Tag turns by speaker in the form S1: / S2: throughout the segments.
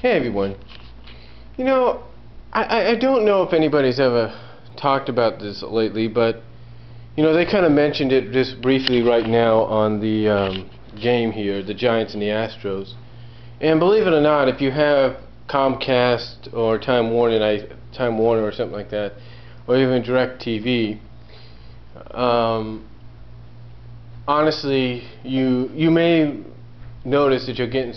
S1: Hey everyone. You know, I don't know if anybody's ever talked about this lately, but you know, they kind of mentioned it just briefly right now on the game here, the Giants and the Astros. And believe it or not, if you have Comcast or Time Warner or something like that, or even DirecTV, honestly, you may notice that you're getting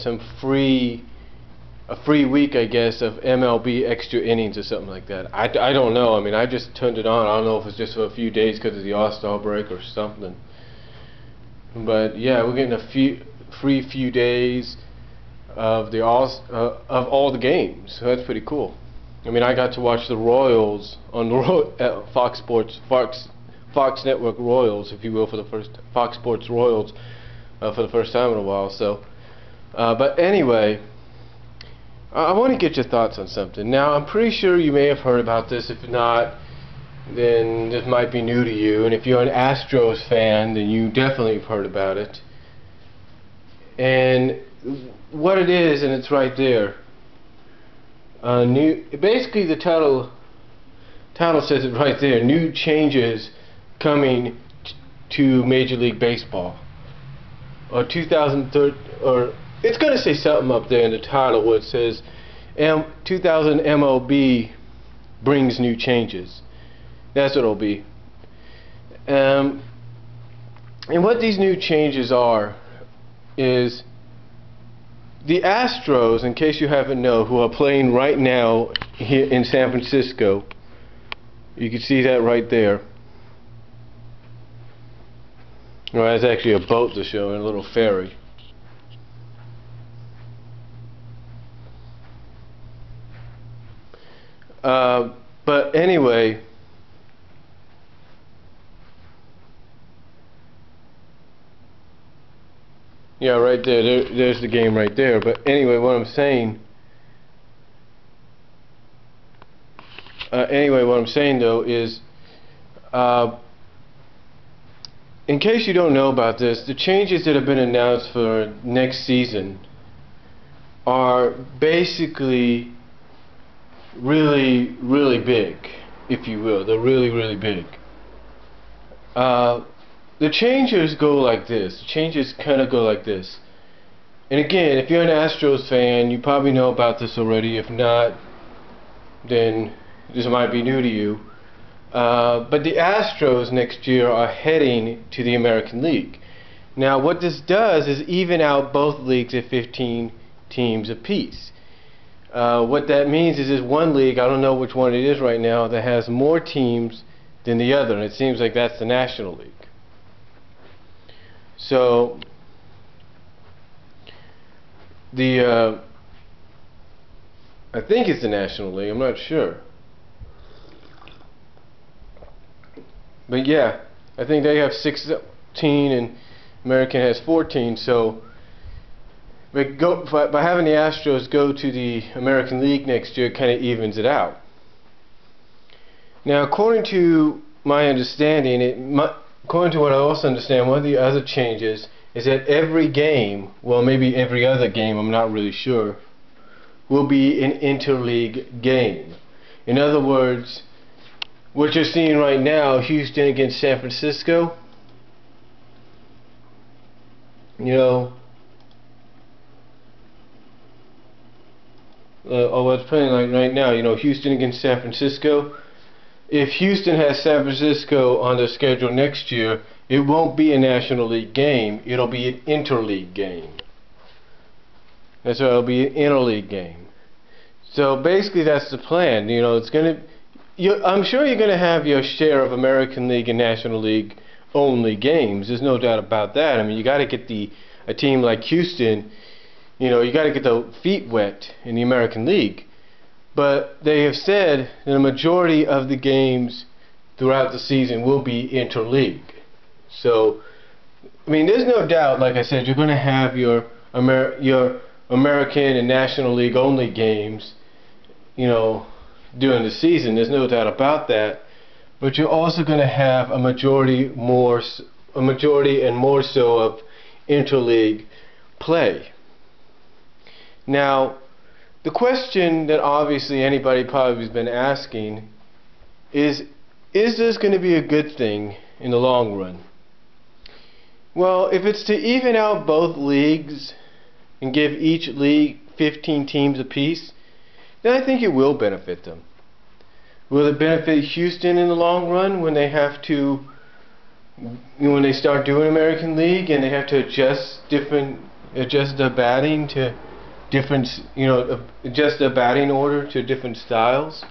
S1: a free week, I guess, of MLB extra innings or something like that. I don't know. I mean, I just turned it on. I don't know if it's just for a few days because of the All-Star break or something. But yeah, we're getting a free few days of all the games. So that's pretty cool. I mean, I got to watch the Royals on the Fox Network Royals, if you will, Fox Sports Royals for the first time in a while. So, but anyway, I want to get your thoughts on something. Now, I'm pretty sure you may have heard about this. If not, then this might be new to you. And if you're an Astros fan, then you definitely have heard about it. And what it is, and it's right there. Basically, the title says it right there. New changes coming to Major League Baseball, or 2003, or it's going to say something up there in the title where it says 2000 MLB brings new changes. That's what it'll be. And what these new changes are is the Astros, in case you haven't known, who are playing right now here in San Francisco. You can see that right there. Well, that's actually a boat to show, and a little ferry. But anyway, yeah, right there's the game right there. But anyway, what I'm saying though is, in case you don't know about this, the changes that have been announced for next season are basically really big, if you will. They're really big. The changes go like this. The changes kind of go like this. And again, if you're an Astros fan, you probably know about this already. If not, then this might be new to you. But the Astros next year are heading to the American League. Now, what this does is even out both leagues at 15 teams apiece. What that means is there's one league, I don't know which one it is right now, that has more teams than the other, and it seems like that's the National League. So I think it's the National League, I'm not sure. But yeah, I think they have 16 and American has 14, so by having the Astros go to the American League next year, it kind of evens it out. Now, according to my understanding, according to what I also understand, one of the other changes is that every game, well, maybe every other game, I'm not really sure, will be an interleague game. In other words, what you're seeing right now, Houston against San Francisco, you know, what's playing like right now, you know, Houston against San Francisco. If Houston has San Francisco on their schedule next year, it won't be a National League game, it'll be an interleague game. That's why it'll be an interleague game. So basically that's the plan. You know, it's gonna, I'm sure you're gonna have your share of American League and National League only games. There's no doubt about that. I mean, you gotta get a team like Houston, you know, you got to get the feet wet in the American League. But they have said that the majority of the games throughout the season will be interleague. So, I mean, there's no doubt, like I said, you're going to have your American and National League only games, you know, during the season. There's no doubt about that. But you're also going to have a majority and more so of interleague play. Now, the question that obviously anybody probably has been asking is this going to be a good thing in the long run? Well, if it's to even out both leagues and give each league 15 teams apiece, then I think it will benefit them. Will it benefit Houston in the long run when they have to, when they start doing American League and they have to adjust the batting to different, adjust the batting order to different styles?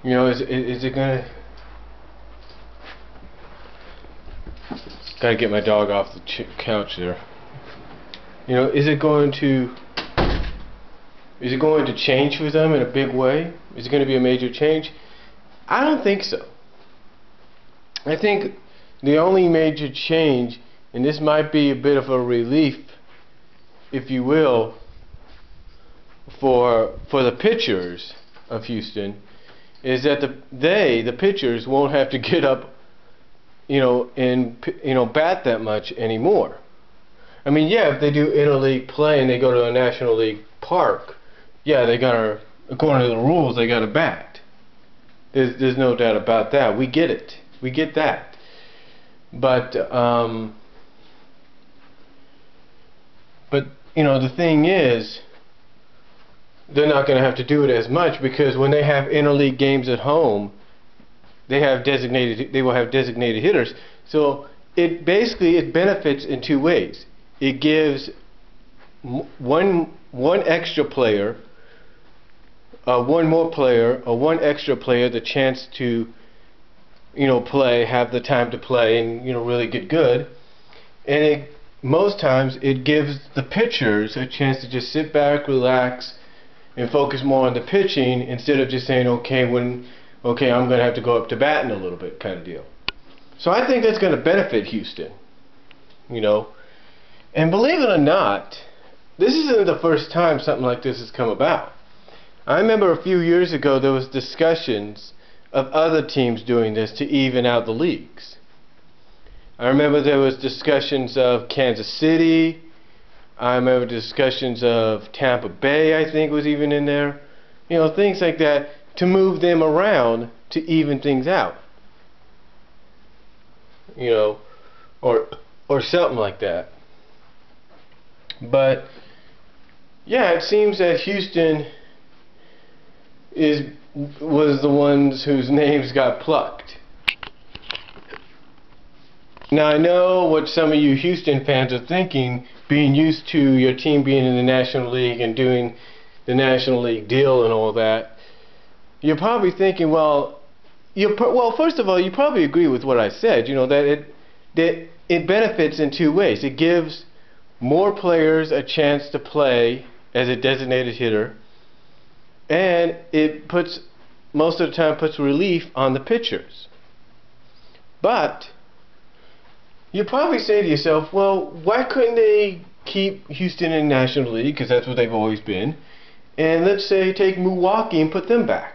S1: Is it gonna? Gotta get my dog off the couch there. Is it going to change for them in a big way? Is it going to be a major change? I don't think so. I think the only major change, and this might be a bit of a relief, if you will, for the pitchers of Houston, is that the pitchers won't have to get up, and bat that much anymore. I mean, yeah, if they do interleague play and they go to a National League park, yeah, they gotta, according to the rules, they gotta bat. There's no doubt about that. We get it. We get that. But the thing is, they're not going to have to do it as much, because when they have interleague games at home, they will have designated hitters. So it benefits in two ways. It gives one extra player, one extra player the chance to play, have the time to play, and really get good. And most times it gives the pitchers a chance to just sit back, relax, and focus more on the pitching, instead of just saying, okay, I'm going to have to go up to bat in a little bit, kind of deal. So I think that's going to benefit Houston. And believe it or not, this isn't the first time something like this has come about. I remember a few years ago there was discussions of other teams doing this to even out the leagues. I remember there was discussions of Kansas City. I remember discussions of Tampa Bay, I think, was even in there. Things like that, to move them around to even things out. Or something like that. But yeah, it seems that Houston was the ones whose names got plucked. Now I know what some of you Houston fans are thinking, being used to your team being in the National League and doing the National League deal and all that. You're probably thinking, well, first of all, you probably agree with what I said. That it benefits in two ways. It gives more players a chance to play as a designated hitter, and it most of the time puts relief on the pitchers. But you probably say to yourself, well, why couldn't they keep Houston in the National League, because that's what they've always been, and let's say take Milwaukee and put them back?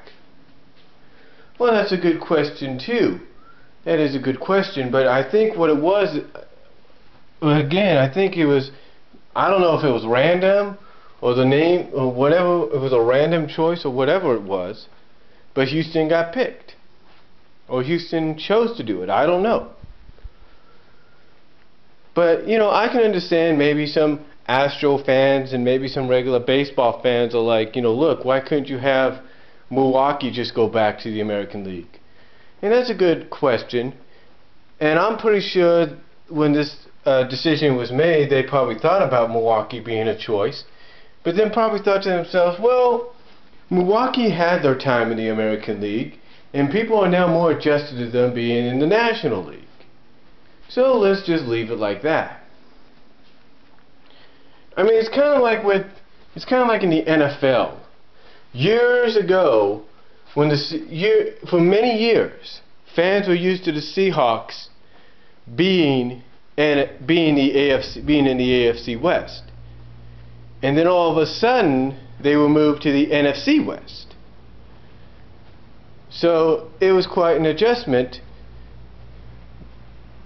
S1: Well, that's a good question too. That is a good question, but I think what it was, again, I think it was, I don't know if it was random or the name or whatever, it was a random choice or whatever it was, but Houston got picked, or Houston chose to do it. I don't know. But I can understand maybe some Astro fans and maybe some regular baseball fans are like, look, why couldn't you have Milwaukee just go back to the American League? And that's a good question. And I'm pretty sure when this decision was made, they probably thought about Milwaukee being a choice, but then probably thought to themselves, well, Milwaukee had their time in the American League, and people are now more adjusted to them being in the National League. So let's just leave it like that. I mean, it's kind of like in the NFL. Years ago, for many years, fans were used to the Seahawks being in the AFC West, and then all of a sudden they were moved to the NFC West. So it was quite an adjustment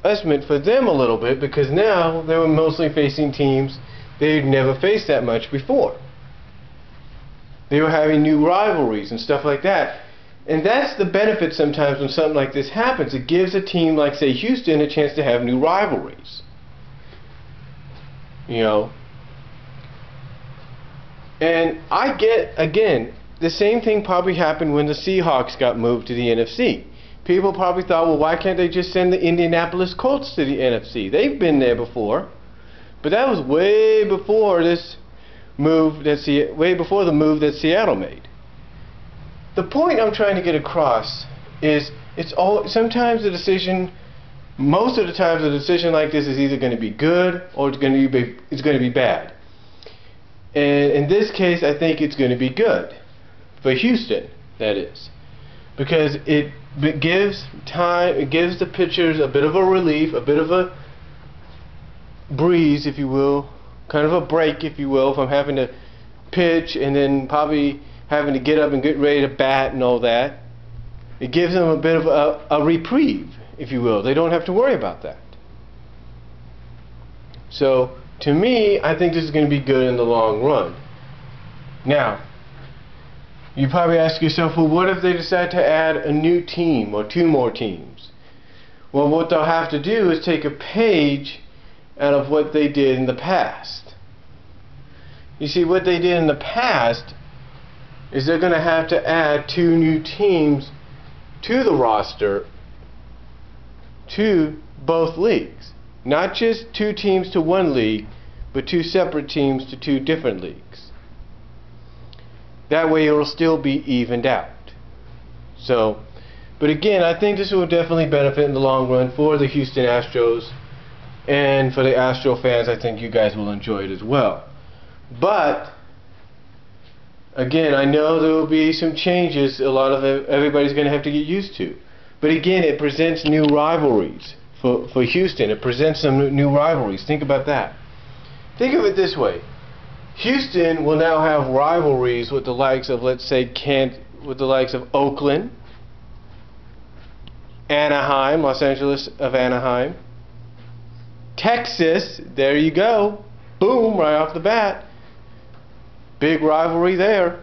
S1: for them a little bit, because now they were mostly facing teams they'd never faced that much before. They were having new rivalries and stuff like that. And that's the benefit sometimes when something like this happens. It gives a team like, say, Houston a chance to have new rivalries. You know. And I get, again, the same thing probably happened when the Seahawks got moved to the NFC. People probably thought, well, why can't they just send the Indianapolis Colts to the NFC? They've been there before. But that was way before this move way before the move that Seattle made. The point I'm trying to get across is sometimes the decision, most of the times a decision like this is either going to be good or it's going to be bad. And in this case, I think it's going to be good for Houston, that is, because it gives the pitchers a bit of a relief, a bit of a breeze, if you will, kind of a break, if you will, from having to pitch and then probably having to get up and get ready to bat and all that. It gives them a bit of a reprieve, if you will. They don't have to worry about that. So, to me, I think this is going to be good in the long run. Now, you probably ask yourself, well, what if they decide to add a new team or two more teams? Well, what they'll have to do is take a page out of what they did in the past. You see, what they did in the past is they're going to have to add two new teams to the roster to both leagues. Not just two teams to one league, but two separate teams to two different leagues. That way it'll still be evened out. So, but again, I think this will definitely benefit in the long run for the Houston Astros, and for the Astro fans, I think you guys will enjoy it as well. But again, I know there will be some changes. Everybody's going to have to get used to. But again, it presents new rivalries for Houston. It presents some new rivalries. Think about that. Think of it this way. Houston will now have rivalries with the likes of, let's say, with the likes of Oakland, Anaheim, Los Angeles of Anaheim, Texas, there you go. Boom, right off the bat. Big rivalry there.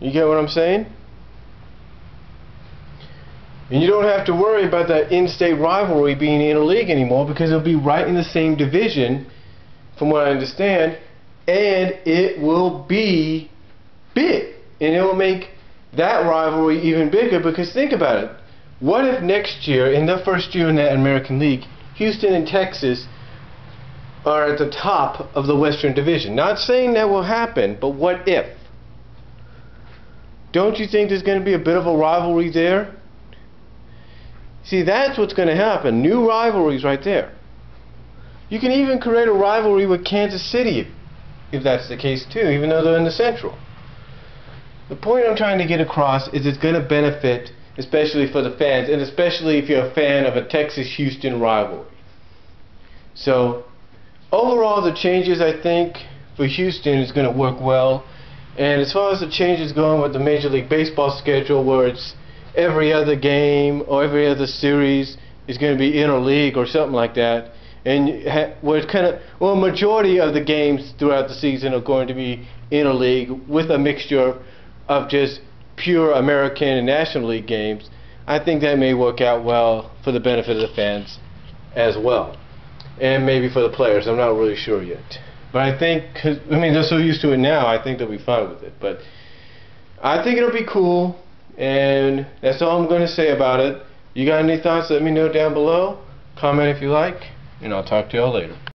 S1: You get what I'm saying? And you don't have to worry about that in-state rivalry being interleague anymore, because it'll be right in the same division, from what I understand, and it will be big. And it will make that rivalry even bigger, because think about it. What if next year, in the first year in the American League, Houston and Texas are at the top of the Western Division? Not saying that will happen, but what if? Don't you think there's going to be a bit of a rivalry there? See, that's what's going to happen. New rivalries right there. You can even create a rivalry with Kansas City if that's the case too, even though they're in the Central. The point I'm trying to get across is it's going to benefit, especially for the fans, and especially if you're a fan of a Texas-Houston rivalry. So, overall, the changes, I think, for Houston is going to work well. And as far as the changes going with the Major League Baseball schedule, where it's every other game or every other series is going to be interleague or something like that, and where it's a majority of the games throughout the season are going to be interleague with a mixture of just pure American and National League games, I think that may work out well for the benefit of the fans as well. And maybe for the players, I'm not really sure yet. But I think, they're so used to it now, I think they'll be fine with it. But I think it'll be cool, and that's all I'm going to say about it. You got any thoughts? Let me know down below. Comment if you like, and I'll talk to y'all later.